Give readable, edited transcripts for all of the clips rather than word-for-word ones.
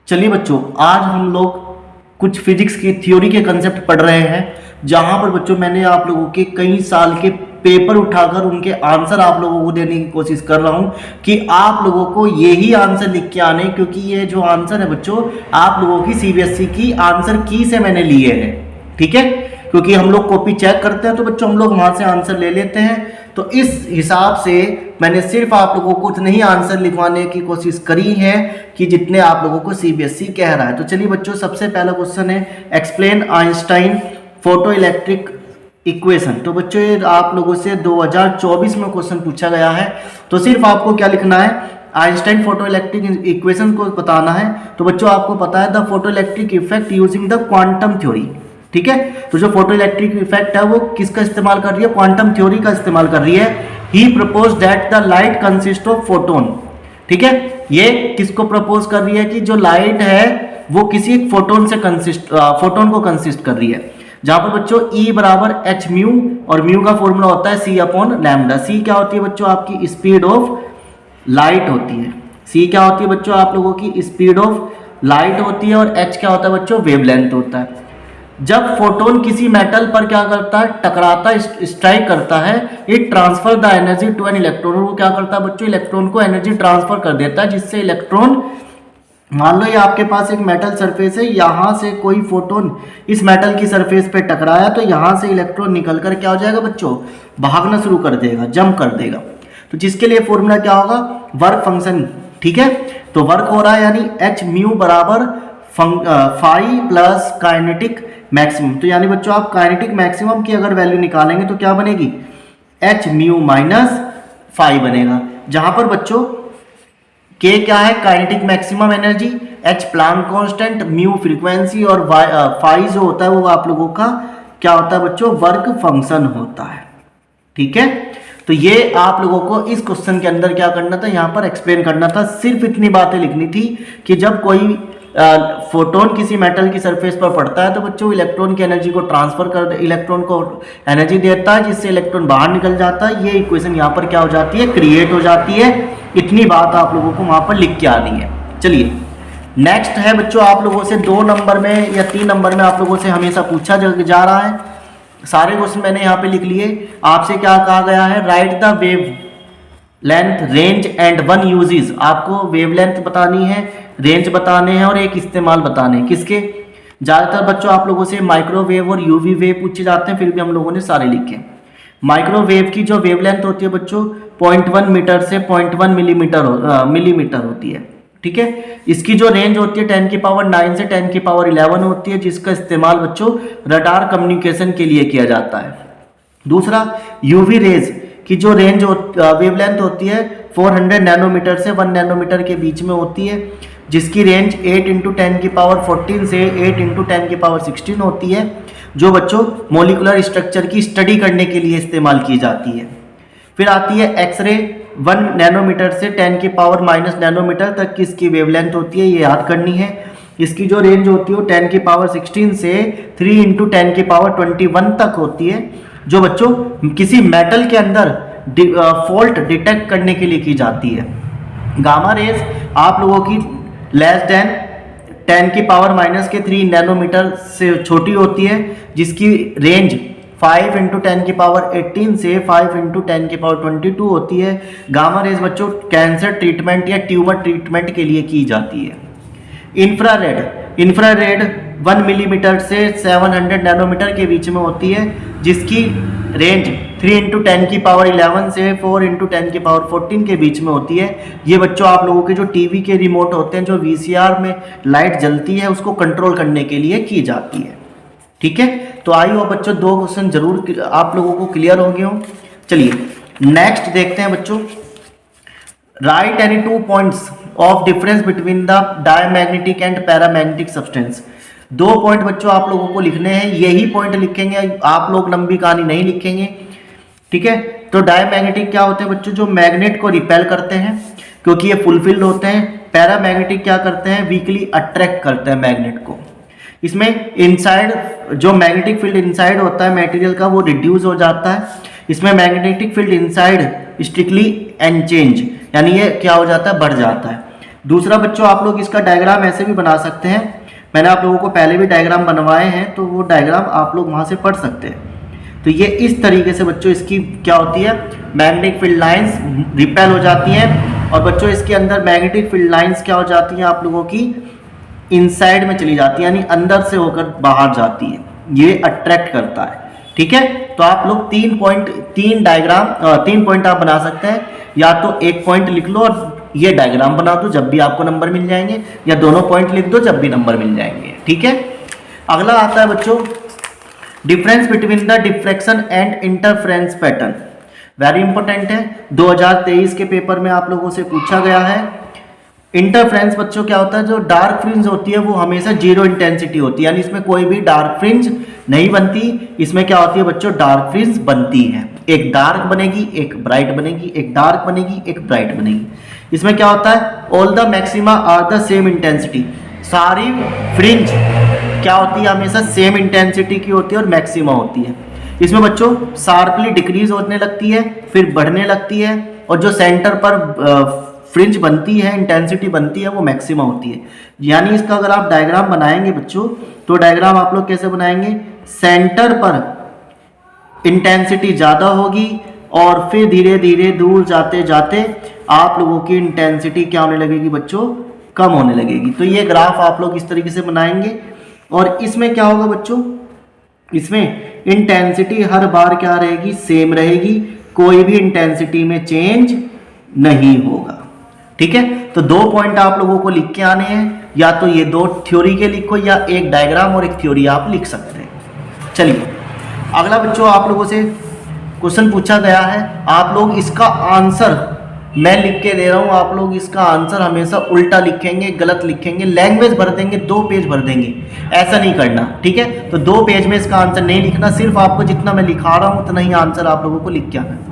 चलिए बच्चों, आज हम लोग कुछ फिजिक्स की थ्योरी के कंसेप्ट पढ़ रहे हैं, जहां पर बच्चों मैंने आप लोगों के कई साल के पेपर उठाकर उनके आंसर आप लोगों को देने की कोशिश कर रहा हूं कि आप लोगों को यही आंसर लिख के आने, क्योंकि ये जो आंसर है बच्चों आप लोगों की सीबीएसई की आंसर की से मैंने लिए हैं। ठीक है, क्योंकि हम लोग कॉपी चेक करते हैं तो बच्चों हम लोग वहां से आंसर ले लेते हैं। तो इस हिसाब से मैंने सिर्फ आप लोगों को उतने ही आंसर लिखवाने की कोशिश करी है कि जितने आप लोगों को सीबीएसई कह रहा है। तो चलिए बच्चों, सबसे पहला क्वेश्चन है explain Einstein photo electric equation. तो बच्चों ये आप लोगों से 2024 में क्वेश्चन पूछा गया है। तो सिर्फ आपको क्या लिखना है, आइंस्टाइन फोटो इलेक्ट्रिक इक्वेशन को बताना है। तो बच्चों आपको पता है the photo electric effect using the quantum theory. ठीक है, तो जो फोटो इलेक्ट्रिक इफेक्ट है वो किसका इस्तेमाल कर रही है, क्वांटम थ्योरी का इस्तेमाल कर रही है। He propose that the light consist of photon. ठीक है, ये किसको प्रपोज कर रही है कि जो लाइट है वो किसी एक फोटोन से फोटोन को कंसिस्ट कर रही है। जहां पर बच्चों E बराबर एच म्यू, और म्यू का फॉर्मूला होता है C अपॉन लैम्डा। C क्या होती है बच्चों, आपकी स्पीड ऑफ लाइट होती है। C क्या होती है बच्चों, आप लोगों की स्पीड ऑफ लाइट होती है। और H क्या होता है बच्चों, वेवलेंथ होता है। जब फोटोन किसी मेटल पर क्या करता है, टकराता है, स्ट्राइक करता है, it transfer the energy to an electron. वो क्या करता है बच्चों, इलेक्ट्रॉन को एनर्जी ट्रांसफर कर देता है, जिससे इलेक्ट्रॉन, मान लो ये आपके पास एक मेटल सरफेस है, यहां से कोई फोटोन इस मेटल की सरफेस पे टकराया तो यहां से इलेक्ट्रॉन निकलकर क्या हो जाएगा बच्चों, भागना शुरू कर देगा, जंप कर देगा। तो जिसके लिए फॉर्मूला क्या होगा, वर्क फंक्शन। ठीक है, तो वर्क हो रहा है यानी एच म्यू बराबर फाई प्लस काइनेटिक मैक्सिमम। तो यानी बच्चों आप काइनेटिक मैक्सिमम की अगर वैल्यू निकालेंगे तो क्या बनेगी, एच म्यू माइनस फाई बनेगा। जहां पर बच्चों के क्या है, kinetic maximum energy, H Planck constant, mu frequency, और फाई जो होता है वो आप लोगों का क्या होता है बच्चों, वर्क फंक्शन होता है। ठीक है, तो ये आप लोगों को इस क्वेश्चन के अंदर क्या करना था, यहां पर एक्सप्लेन करना था। सिर्फ इतनी बातें लिखनी थी कि जब कोई फोटोन किसी मेटल की सरफेस पर पड़ता है तो बच्चों इलेक्ट्रॉन की एनर्जी को ट्रांसफर कर, इलेक्ट्रॉन को एनर्जी देता है, जिससे इलेक्ट्रॉन बाहर निकल जाता है। ये इक्वेशन यहाँ पर क्या हो जाती है, क्रिएट हो जाती है। इतनी बात आप लोगों को वहां पर लिख के आनी है। चलिए नेक्स्ट है बच्चों, आप लोगों से 2 नंबर में या 3 नंबर में आप लोगों से हमेशा पूछा जा रहा है। सारे क्वेश्चन मैंने यहाँ पे लिख लिए। आपसे क्या कहा गया है, right the wave length, range and one uses. आपको वेवलेंथ बतानी है, रेंज बताने हैं और एक इस्तेमाल बताने हैं। किसके, ज्यादातर बच्चों आप लोगों से माइक्रोवेव और यूवी वेव पूछे जाते हैं, फिर भी हम लोगों ने सारे लिखे। माइक्रोवेव की जो वेवलेंथ होती है बच्चों 0.1 मीटर से 0.1 मिलीमीटर होती है। ठीक है, इसकी जो रेंज होती है 10 की पावर 9 से 10 की पावर 11 होती है, जिसका इस्तेमाल बच्चों रडार कम्युनिकेशन के लिए किया जाता है। दूसरा, यूवी रेज की जो रेंज वेवलेंथ होती है 400 नैनोमीटर से 1 नैनोमीटर के बीच में होती है, जिसकी रेंज 8 × 10 की पावर 14 से 8 × 10 की पावर 16 होती है, जो बच्चों मॉलिक्यूलर स्ट्रक्चर की स्टडी करने के लिए इस्तेमाल की जाती है। फिर आती है एक्सरे, 1 नैनोमीटर से 10 की पावर माइनस नैनोमीटर तक की इसकी वेवलेंथ होती है, ये याद करनी है। इसकी जो रेंज होती है वो 10 की पावर 16 से 3 × 10 की पावर 21 तक होती है, जो बच्चों किसी मेटल के अंदर फॉल्ट डिटेक्ट करने के लिए की जाती है। गामा रेज आप लोगों की लेस देन 10 की पावर माइनस के 3 नैनोमीटर से छोटी होती है, जिसकी रेंज 5 × 10 की पावर 18 से 5 × 10 की पावर 22 होती है। गामा रेज बच्चों कैंसर ट्रीटमेंट या ट्यूमर ट्रीटमेंट के लिए की जाती है। इंफ्रारेड 1 मिलीमीटर से 700 नैनोमीटर के बीच में होती है, जिसकी रेंज 3 × 10 की पावर 11 से 4 × 10 की पावर 14 के बीच में होती है। ये बच्चों आप लोगों के जो टीवी के रिमोट होते हैं, जो वीसीआर में लाइट जलती है उसको कंट्रोल करने के लिए की जाती है। ठीक है, तो आई हो बच्चों 2 क्वेश्चन जरूर आप लोगों को क्लियर हो गए हो। चलिए नेक्स्ट देखते हैं बच्चों, right any 2 points of difference between the diamagnetic and paramagnetic substance. 2 point बच्चों आप लोगों को लिखने हैं, यही पॉइंट लिखेंगे, आप लोग लंबी कहानी नहीं लिखेंगे। ठीक है, तो डायमैग्नेटिक क्या होते हैं बच्चों, जो मैग्नेट को रिपेल करते हैं क्योंकि ये फुलफिल्ड होते हैं। पैरामैग्नेटिक क्या करते हैं, वीकली अट्रैक्ट करते हैं मैग्नेट को। इसमें इनसाइड जो मैग्नेटिक फील्ड इनसाइड होता है मटेरियल का वो रिड्यूस हो जाता है। इसमें magnetic field inside strictly unchange, यानी ये क्या हो जाता है, बढ़ जाता है। दूसरा बच्चों आप लोग इसका डायग्राम ऐसे भी बना सकते हैं, मैंने आप लोगों को पहले भी डायग्राम बनवाए हैं, तो वो डायग्राम आप लोग वहाँ से पढ़ सकते हैं। तो ये इस तरीके से बच्चों इसकी क्या होती है, मैग्नेटिक फील्ड लाइंस रिपेल हो जाती हैं, और बच्चों इसके अंदर मैग्नेटिक फील्ड लाइंस क्या हो जाती हैं आप लोगों की, इनसाइड में चली जाती है, यानी अंदर से होकर बाहर जाती है, ये अट्रैक्ट करता है। ठीक है, तो आप लोग 3 पॉइंट आप बना सकते हैं, या तो एक पॉइंट लिख लो और ये डायग्राम बना दो, जब भी आपको नंबर मिल जाएंगे, या दोनों पॉइंट लिख दो जब भी नंबर मिल जाएंगे। ठीक है, अगला आता है बच्चों difference between the diffraction and interference pattern. Very important है, 2023 के पेपर में आप लोगों से पूछा गया है। इंटरफेरेंस बच्चों क्या होता है, जो डार्क फ्रिंज होती है वो हमेशा जीरो इंटेंसिटी होती है, यानी इसमें कोई भी डार्क फ्रिंज नहीं बनती। इसमें क्या होती है बच्चों, डार्क फ्रिंज बनती है, एक डार्क बनेगी, एक ब्राइट बनेगी, एक डार्क बनेगी, एक ब्राइट बनेगी। इसमें क्या होता है, all the maxima are the same intensity, सारी फ्रिंज क्या होती है, हमेशा सेम इंटेंसिटी की होती है और मैक्सिमा होती है। इसमें बच्चों शार्पली डिक्रीज होने लगती है, फिर बढ़ने लगती है, और जो सेंटर पर फ्रिंज बनती है, इंटेंसिटी बनती है, वो मैक्सिमा होती है। यानी इसका अगर आप डायग्राम बनाएंगे बच्चों, तो डायग्राम आप लोग कैसे बनाएंगे, सेंटर पर इंटेंसिटी ज़्यादा होगी, और फिर धीरे धीरे दूर जाते जाते आप लोगों की इंटेंसिटी क्या होने लगेगी बच्चों, कम होने लगेगी। तो ये ग्राफ आप लोग इस तरीके से बनाएंगे, और इसमें क्या होगा बच्चों, इसमें इंटेंसिटी हर बार क्या रहेगी, सेम रहेगी, कोई भी इंटेंसिटी में चेंज नहीं होगा। ठीक है, तो 2 पॉइंट आप लोगों को लिख के आने हैं, या तो ये 2 थ्योरी के लिखो, या एक डायग्राम और एक थ्योरी आप लिख सकते हैं। चलिए अगला बच्चों आप लोगों से क्वेश्चन पूछा गया है, आप लोग इसका आंसर मैं लिख के दे रहा हूं, आप लोग इसका आंसर हमेशा उल्टा लिखेंगे, गलत लिखेंगे, लैंग्वेज भर देंगे, 2 पेज भर देंगे, ऐसा नहीं करना। ठीक है, तो 2 पेज में इसका आंसर नहीं लिखना, सिर्फ आपको जितना मैं लिखा रहा हूं उतना ही आंसर आप लोगों को लिख के आना है।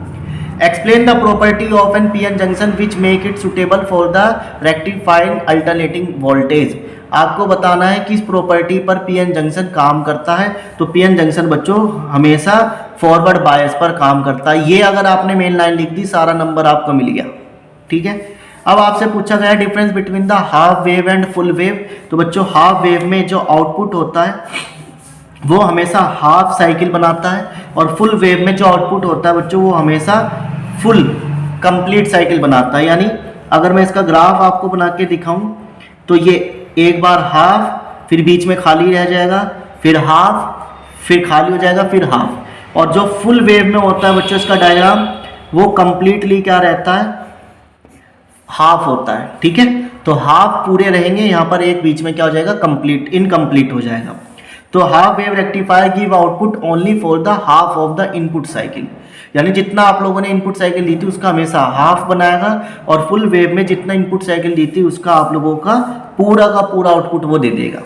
Explain the property of an PN junction which make it suitable for the rectifying alternating voltage। आपको बताना है किस प्रॉपर्टी पर पीएन जंक्शन काम करता है। तो पीएन जंक्शन बच्चों हमेशा फॉरवर्ड बायस पर काम करता है। ये अगर आपने मेन लाइन लिख दी, सारा नंबर आपको मिल गया। ठीक है, अब आपसे पूछा गया difference between the half wave and full wave. तो बच्चों हाफ वेव में जो आउटपुट होता है वो हमेशा हाफ साइकिल बनाता है, और फुल वेव में जो आउटपुट होता है बच्चों वो हमेशा फुल कंप्लीट साइकिल बनाता है। यानी अगर मैं इसका ग्राफ आपको बना के दिखाऊं, तो ये एक बार हाफ, फिर बीच में खाली रह जाएगा, फिर हाफ, फिर खाली हो जाएगा, फिर हाफ। और जो फुल वेव में होता है बच्चों इसका डायग्राम वो कंप्लीटली क्या रहता है, हाफ होता है। ठीक है, तो हाफ पूरे रहेंगे, यहाँ पर एक बीच में क्या हो जाएगा, कंप्लीट, इनकम्प्लीट हो जाएगा। तो half wave rectifier give output only for the half of the input cycle, यानी जितना आप लोगों ने इनपुट साइकिल दी थी उसका हमेशा हाफ बनाएगा, और फुल वेव में जितना इनपुट साइकिल दी थी उसका आप लोगों का पूरा आउटपुट वो दे देगा।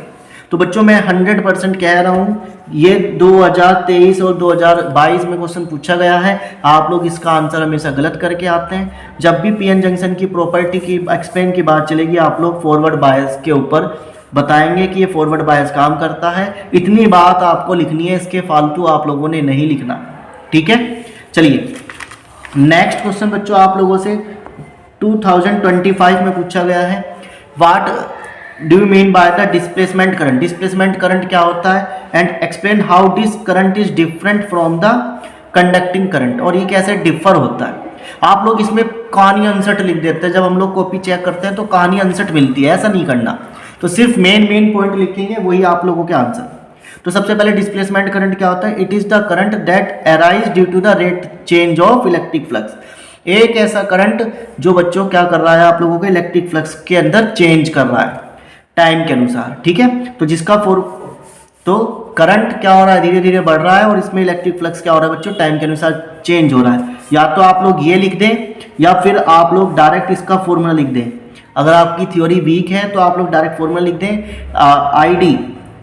तो बच्चों मैं 100% कह रहा हूँ, ये 2023 और 2022 में क्वेश्चन पूछा गया है, आप लोग इसका आंसर हमेशा गलत करके आते हैं। जब भी पीएन जंक्शन की प्रॉपर्टी की एक्सप्लेन की बात चलेगी, आप लोग फॉरवर्ड बायस के ऊपर बताएंगे कि ये फॉरवर्ड बायस काम करता है। इतनी बात आपको लिखनी है, इसके फालतू आप लोगों ने नहीं लिखना। ठीक है, चलिए नेक्स्ट क्वेश्चन बच्चों आप लोगों से 2025 में पूछा गया है, what do you mean by the displacement current. Displacement current क्या होता है, and explain how this current is different from the conducting current, और ये कैसे डिफर होता है। आप लोग इसमें कहानी अनसर्ट लिख देते हैं, जब हम लोग कॉपी चेक करते हैं तो कहानी अनसर्ट मिलती है, ऐसा नहीं करना। तो सिर्फ मेन पॉइंट लिखेंगे, वही आप लोगों के आंसर। तो सबसे पहले डिस्प्लेसमेंट करंट क्या होता है, it is the current that arise due to the rate change of electric flux. एक ऐसा करंट जो बच्चों क्या कर रहा है, आप लोगों के इलेक्ट्रिक फ्लक्स के अंदर चेंज कर रहा है टाइम के अनुसार। ठीक है, तो जिसका तो करंट क्या हो रहा है, धीरे धीरे बढ़ रहा है, और इसमें इलेक्ट्रिक फ्लक्स क्या हो रहा है बच्चों, टाइम के अनुसार चेंज हो रहा है। या तो आप लोग ये लिख दें, या फिर आप लोग डायरेक्ट इसका फॉर्मूला लिख दें। अगर आपकी थ्योरी वीक है तो आप लोग डायरेक्ट फॉर्मूला लिख दें, ID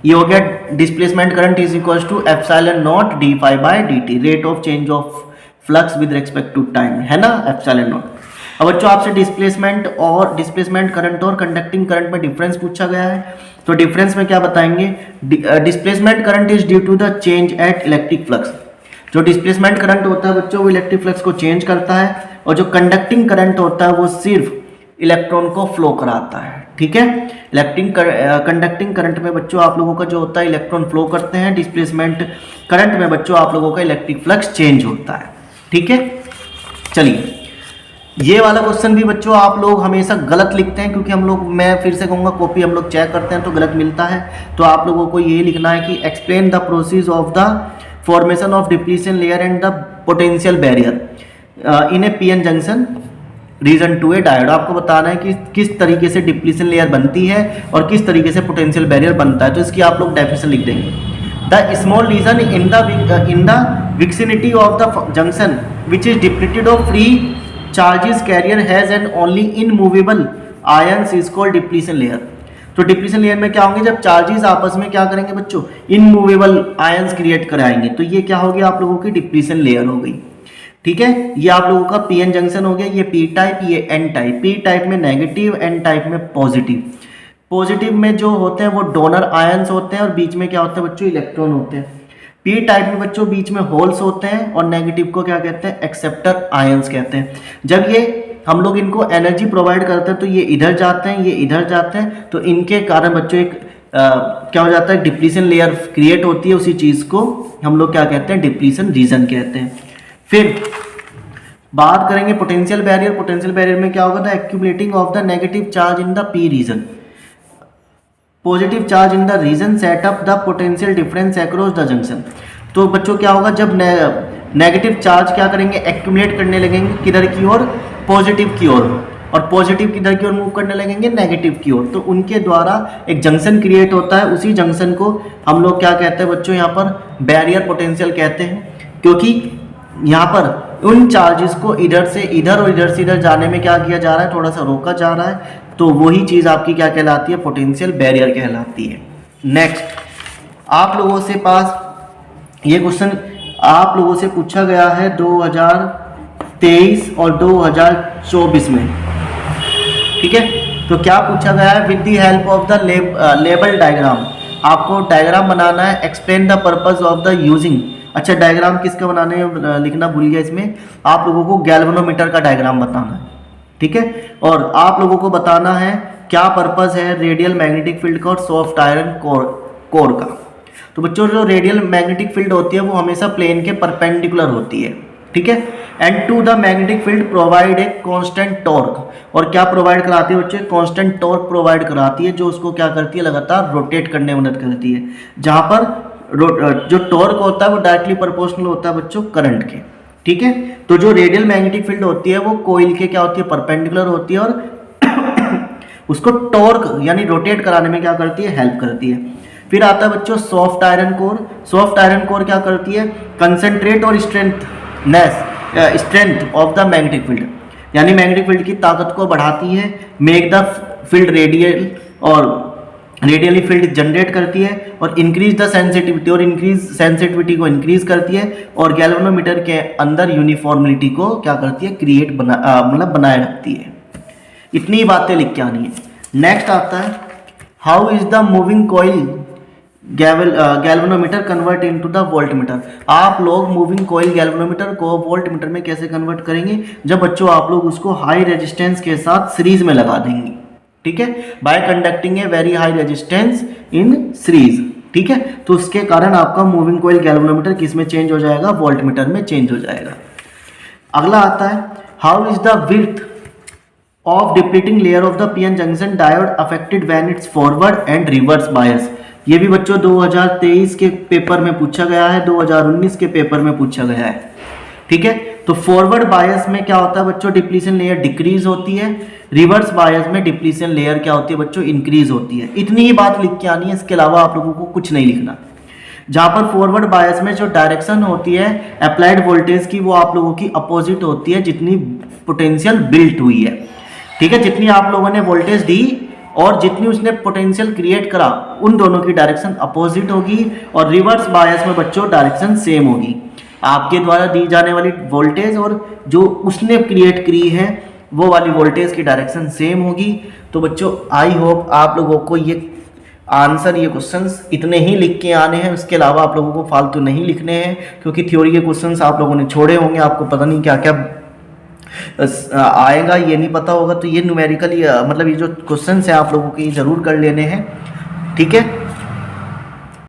ये हो गया displacement current is equal to epsilon naught d phi by d t, rate of change of flux with respect to time, है ना, एप्सिलॉन नॉट। अब बच्चों आपसे डिस्प्लेसमेंट करंट और कंडक्टिंग करंट में डिफरेंस पूछा गया है। तो डिफरेंस में क्या बताएंगे, displacement current is due to the change at electric flux. जो डिस्प्लेसमेंट करंट होता है बच्चों वो इलेक्ट्रिक फ्लक्स को चेंज करता है, और जो कंडक्टिंग करंट होता है वो सिर्फ इलेक्ट्रॉन को फ्लो कराता है। ठीक है, कंडक्टिंग करंट में बच्चों आप लोगों का जो होता है इलेक्ट्रॉन फ्लो करते हैं, डिस्प्लेसमेंट करंट में बच्चों आप लोगों का इलेक्ट्रिक फ्लक्स चेंज होता है। ठीक है, चलिए ये वाला क्वेश्चन भी बच्चों आप लोग हमेशा गलत लिखते हैं, क्योंकि हम लोग, मैं फिर से कहूँगा, कॉपी हम लोग चेक करते हैं तो गलत मिलता है। तो आप लोगों को ये लिखना है कि explain the process of the formation of depletion layer and the potential barrier in a PN junction region to a diode. आपको बताना है कि किस तरीके से डिप्लीशन लेयर बनती है और किस तरीके से पोटेंशियल बैरियर बनता है। तो इसकी आप लोग डेफिनेशन लिख देंगे। The small region in the vicinity of the junction which is depleted of free charges carrier has an only immovable ions is called depletion layer. तो डिप्लीशन लेयर में क्या होंगे, जब चार्जेस आपस में क्या करेंगे बच्चों, इनमूवेबल आयंस क्रिएट कराएंगे, तो ये क्या हो गया आप लोगों की डिप्लीशन लेयर हो गई। ठीक है, ये आप लोगों का पीएन जंक्शन हो गया, ये पी टाइप, ये एन टाइप। पी टाइप में नेगेटिव, एन टाइप में पॉजिटिव। पॉजिटिव में जो होते हैं वो डोनर आयंस होते हैं और बीच में क्या होते हैं बच्चों, इलेक्ट्रॉन होते हैं। पी टाइप में बच्चों बीच में होल्स होते हैं और नेगेटिव को क्या कहते हैं, एक्सेप्टर आयंस कहते हैं। जब ये हम लोग इनको एनर्जी प्रोवाइड करते हैं तो ये इधर जाते हैं, ये इधर जाते हैं, तो इनके कारण बच्चों एक क्या हो जाता है, डिप्लीशन लेयर क्रिएट होती है। उसी चीज को हम लोग क्या कहते हैं, डिप्लीशन रीजन कहते हैं। फिर बात करेंगे पोटेंशियल बैरियर। पोटेंशियल बैरियर में क्या होगा, the accumulating of the negative charge in the P region, positive charge in the region set up the potential difference across the junction. तो बच्चों क्या होगा, जब नेगेटिव चार्ज क्या करेंगे, एक्यूमुलेट करने लगेंगे किधर की ओर, पॉजिटिव की ओर, और पॉजिटिव किधर की ओर मूव करने लगेंगे, नेगेटिव की ओर। तो उनके द्वारा एक जंक्शन क्रिएट होता है। उसी जंक्शन को हम लोग क्या कहते हैं बच्चों, यहाँ पर बैरियर पोटेंशियल कहते हैं, क्योंकि यहाँ पर उन चार्जेस को इधर से इधर और इधर से इधर जाने में क्या किया जा रहा है, थोड़ा सा रोका जा रहा है। तो वही चीज़ आपकी क्या कहलाती है, पोटेंशियल बैरियर कहलाती है। नेक्स्ट, आप लोगों से पास ये क्वेश्चन आप लोगों से पूछा गया है 2023 और 2024 में। ठीक है, तो क्या पूछा गया है, with the help of the label diagram. आपको डायग्राम बनाना है, explain the purpose of the using. अच्छा, डायग्राम किसका बनाने लिखना भूल गया, इसमें आप लोगों को गैल्वेनोमीटर का डायग्राम बताना है। ठीक है, और आप लोगों को बताना है क्या पर्पस है रेडियल मैग्नेटिक फील्ड का और सॉफ्ट आयरन कोर का। तो बच्चों जो रेडियल मैग्नेटिक फील्ड होती है वो हमेशा प्लेन के परपेंडिकुलर होती है। ठीक है, and to the magnetic field provide a constant torque. और क्या प्रोवाइड कराती है बच्चों, कांस्टेंट टॉर्क प्रोवाइड कराती है, जो उसको क्या करती है, लगातार रोटेट करने में मदद करती है। जहां पर जो टॉर्क होता है वो डायरेक्टली प्रोपोर्शनल होता है बच्चों करंट के। ठीक है, तो जो रेडियल मैग्नेटिक फील्ड होती है वो कोइल के क्या होती है, परपेंडिकुलर होती है, और उसको टॉर्क यानी रोटेट कराने में क्या करती है, हेल्प करती है। फिर आता है बच्चों soft iron core. Soft iron core क्या करती है, कंसंट्रेट और strength of the magnetic field, यानी मैग्नेटिक फील्ड की ताकत को बढ़ाती है। मेक द फील्ड रेडियल और रेडियली फील्ड जनरेट करती है, और इंक्रीज द सेंसिटिविटी, और इंक्रीज सेंसिटिविटी को इंक्रीज करती है, और गैल्वेनोमीटर के अंदर यूनिफॉर्मिलिटी को क्या करती है, क्रिएट मतलब बनाए रखती है। इतनी बातें लिख के आनी है। नेक्स्ट आता है how is the moving coil galvanometer convert into the voltmeter. आप लोग मूविंग कॉइल गैल्वेनोमीटर को वोल्टमीटर में कैसे कन्वर्ट करेंगे, जब बच्चों आप लोग उसको हाई रेजिस्टेंस के साथ सीरीज में लगा देंगे। ठीक है, bye conducting a very high resistance in series. ठीक है, तो उसके कारण आपका मूविंग कॉइल गैल्वेनोमीटर किस में चेंज हो जाएगा, वोल्टमीटर में चेंज हो जाएगा। अगला आता है how is the width of depleting layer of the PN junction diode affected when it's forward and reverse bias. ये भी बच्चों 2023 के पेपर में पूछा गया है, 2019 के पेपर में पूछा गया है। ठीक है, तो फॉरवर्ड बायस में क्या होता है बच्चों, डिप्लीशन लेयर डिक्रीज होती है। रिवर्स बायस में डिप्लीशन लेयर क्या होती है बच्चों, इंक्रीज होती है। इतनी ही बात लिख के आनी है, इसके अलावा आप लोगों को कुछ नहीं लिखना। जहां पर फॉरवर्ड बायस में जो डायरेक्शन होती है अप्लाइड वोल्टेज की, वो आप लोगों की अपोजिट होती है जितनी पोटेंशियल बिल्ट हुई है। ठीक है, जितनी आप लोगों ने वोल्टेज दी और जितनी उसने पोटेंशियल क्रिएट करा, उन दोनों की डायरेक्शन अपोजिट होगी। और रिवर्स बायस में बच्चों डायरेक्शन सेम होगी। आपके द्वारा दी जाने वाली वोल्टेज और जो उसने क्रिएट करी है वो वाली वोल्टेज की डायरेक्शन सेम होगी। तो बच्चों आई होप आप लोगों को ये आंसर, ये क्वेश्चंस इतने ही लिख के आने हैं, उसके अलावा आप लोगों को फालतू नहीं लिखने हैं, क्योंकि थ्योरी के क्वेश्चंस आप लोगों ने छोड़े होंगे, आपको पता नहीं क्या क्या आएगा ये नहीं पता होगा, तो ये न्यूमेरिकली मतलब ये जो क्वेश्चन है आप लोगों के ये ज़रूर कर लेने हैं, ठीक है।